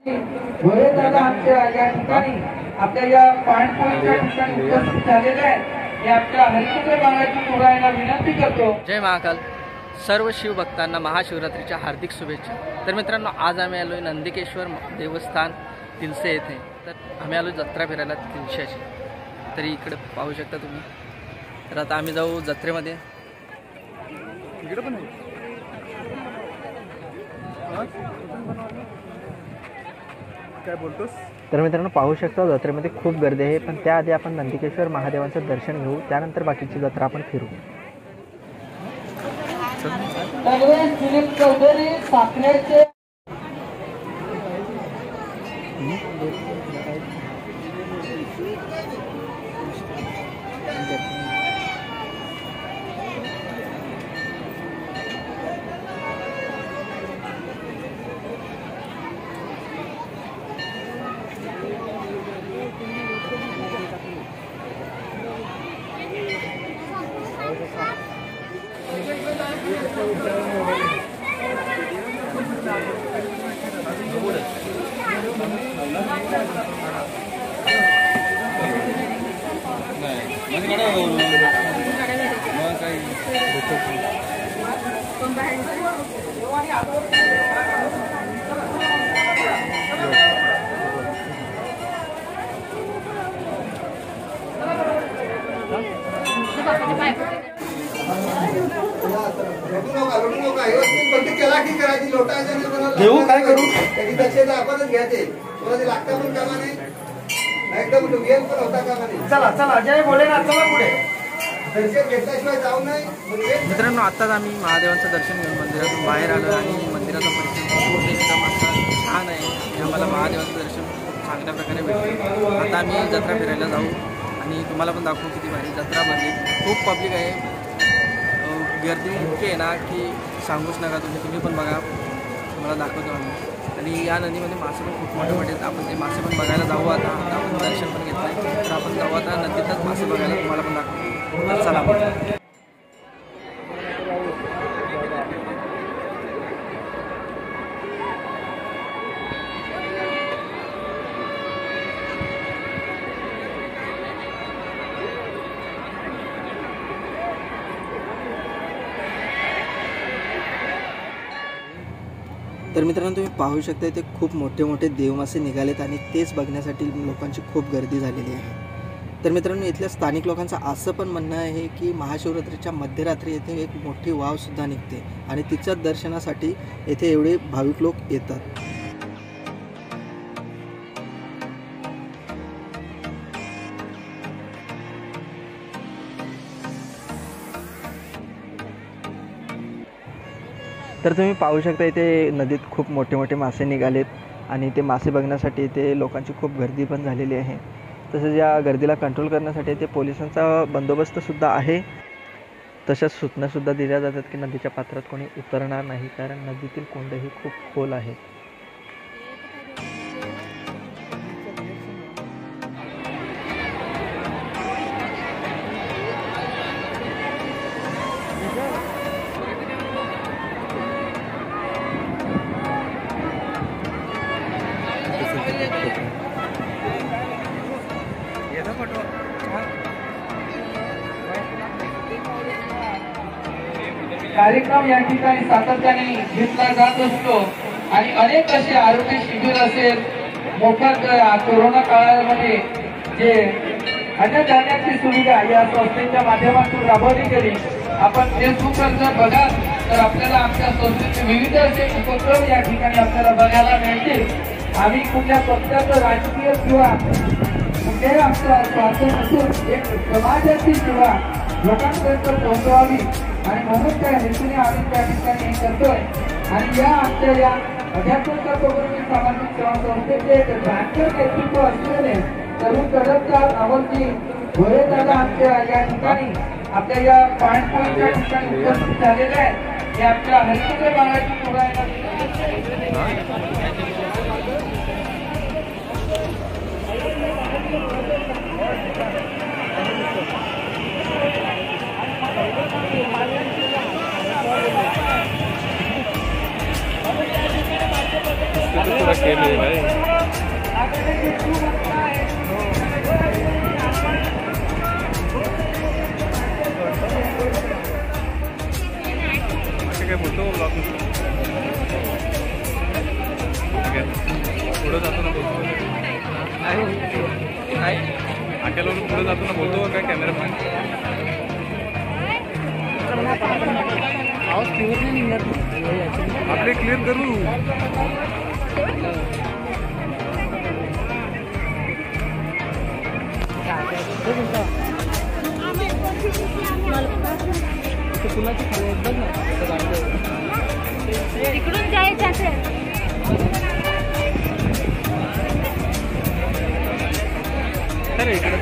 दादा आमच्या या ठिकाणी आपल्या या पाणपोईच्या ठिकाणी उपस्थित झालेले आहेत. मी आपल्या हरिचंद्र बांगाची पुरायला विनंती करतो. जय महाकाल. सर्व शिवभक्तांना महाशिवरात्रीच्या हार्दिक शुभेच्छा. तर मित्रांनो, आज आम्ही आलोय नंदिकेश्वर देवस्थान तिलसे येथे. तर आम्ही आलो जत्रा फिरायला तिलशाची. तरी इकडे पाहू शकता तुम्ही. तर आता आम्ही जाऊ जत्रेमध्ये. इकडे पण आहे. काय बोलतोस? तर मित्रांनो, पाहू शकता जत्रेमध्ये खूप गर्दी आहे. पण त्याआधी आपण नंदिकेश्वर महादेवांचं दर्शन घेऊ, त्यानंतर बाकीची जत्रा आपण फिरू. दिलीप चौधरी साखरेचे घेऊ काय करू त्याची दक्षता आपणच घ्यायचे. कोणाचे लागता पण कामा नाही, एकदम गेम पण होता कामा नाही. चला चला जय भोलेनाथ, चला पुढे. दर्शन घेतल्याशिवाय जाऊ नाही. मित्रांनो, आत्ताच आम्ही महादेवांचं दर्शन घेऊन मंदिरातून बाहेर आलो आणि मंदिराचा परिसर खूप एकदम असा छान आहे. आम्हाला महादेवाचं दर्शन खूप चांगल्या प्रकारे भेटलं. आता आम्ही जत्रा फिरायला जाऊ आणि तुम्हाला पण दाखवू किती भारी जत्रा भरली. खूप पब्लिक आहे, गर्दी इतकी आहे ना की सांगूच नका. तुम्ही पण बघा, तुम्हाला दाखवतो आम्ही. आणि या नदीमध्ये मासे पण खूप मोठे मोठे आहेत. आपण ते मासे पण बघायला जाऊ. आता आपण दर्शन पण घेतलं आहे, तर आपण जाऊ आता नदीतच मासे बघायला. तुम्हाला पण दाखवतो. तर चला आपण. तर मित्रांनो, तुम्ही पाहू शकता इथे खूप मोठे मोठे देवमासे निघालेत आणि तेच बघण्यासाठी लोकांची खूप गर्दी झालेली आहे. तर मित्रांनो, इथल्या स्थानिक लोकांचं असं पण म्हणणं आहे की महाशिवरात्रीच्या मध्यरात्री येथे एक मोठी वावसुद्धा निघते आणि तिच्या दर्शनासाठी येथे एवढे भाविक लोक येतात. तर तुम्ही पाहू शकता इथे नदीत खूप मोठे मोठे मासे निघालेत आणि ते मासे बघण्यासाठी इथे लोकांची खूप गर्दी पण झालेली आहे. तसेच या गर्दीला कंट्रोल करण्यासाठी इथे पोलिसांचा बंदोबस्तसुद्धा आहे. तशाच सूचनासुद्धा दिल्या जातात की नदीच्या पात्रात कोणी उतरणार नाही, कारण नदीतील कोंडही खूप खोल आहेत. कार्यक्रम या ठिकाणी सातत्याने घेतला जात असतो आणि अनेक असे आरोग्य शिबिर असेल, मोफत कोरोना काळामध्ये जे अन्नधान्याची सुविधा या संस्थेच्या माध्यमातून राबवली गेली. आपण फेसबुकवर जर बघाल तर आपल्याला आमच्या संस्थेचे विविध असे उपक्रम या ठिकाणी आपल्याला बघायला मिळतील. आम्ही कुठल्या पक्षाचं राजकीय किंवा कुठल्याही आमचा स्वार्थ नसून एक समाजाची सेवा लोकांपर्यंत पोहोचवावी आणि म्हणून त्या हेतूने आम्ही त्या ठिकाणी हे करतोय. आणि या आमच्या या अध्यात्म सामाजिक सेवा संस्थेचे एक जाणकार नेतृत्व असलेले तरुण कडकदार अमोलजी दादा आमच्या या ठिकाणी आपल्या या पाणपोईच्या ठिकाणी उपस्थित झालेले आहेत. हे आपल्या हरिचंद्र बांगाची पुरायला पूरा खेल है भाई। काय बोलतो ब्लॉग पुढं जातो ना बोलतो काय आट्यालावरून पुढे जातो ना बोलतो काय कॅमेरामॅन आपले क्लिअर करू इकडून जायचं असेल अरे इकडे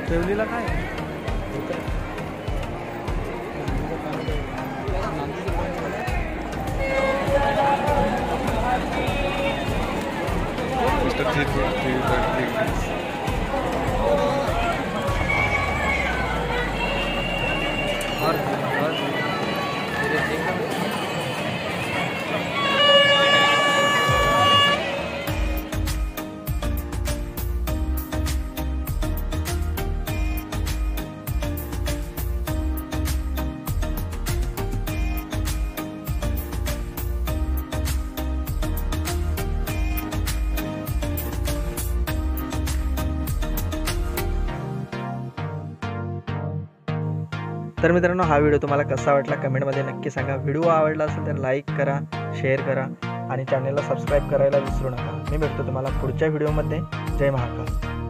ठेवलेला काय तर मित्रांनो, हा व्हिडिओ तुम्हाला कसा वाटला कमेंटमध्ये नक्की सांगा. व्हिडिओ आवडला असेल तर लाईक करा, शेअर करा आणि चॅनलला सबस्क्राईब करायला विसरू नका. मी भेटतो तुम्हाला पुढच्या व्हिडिओमध्ये. जय महाकाल.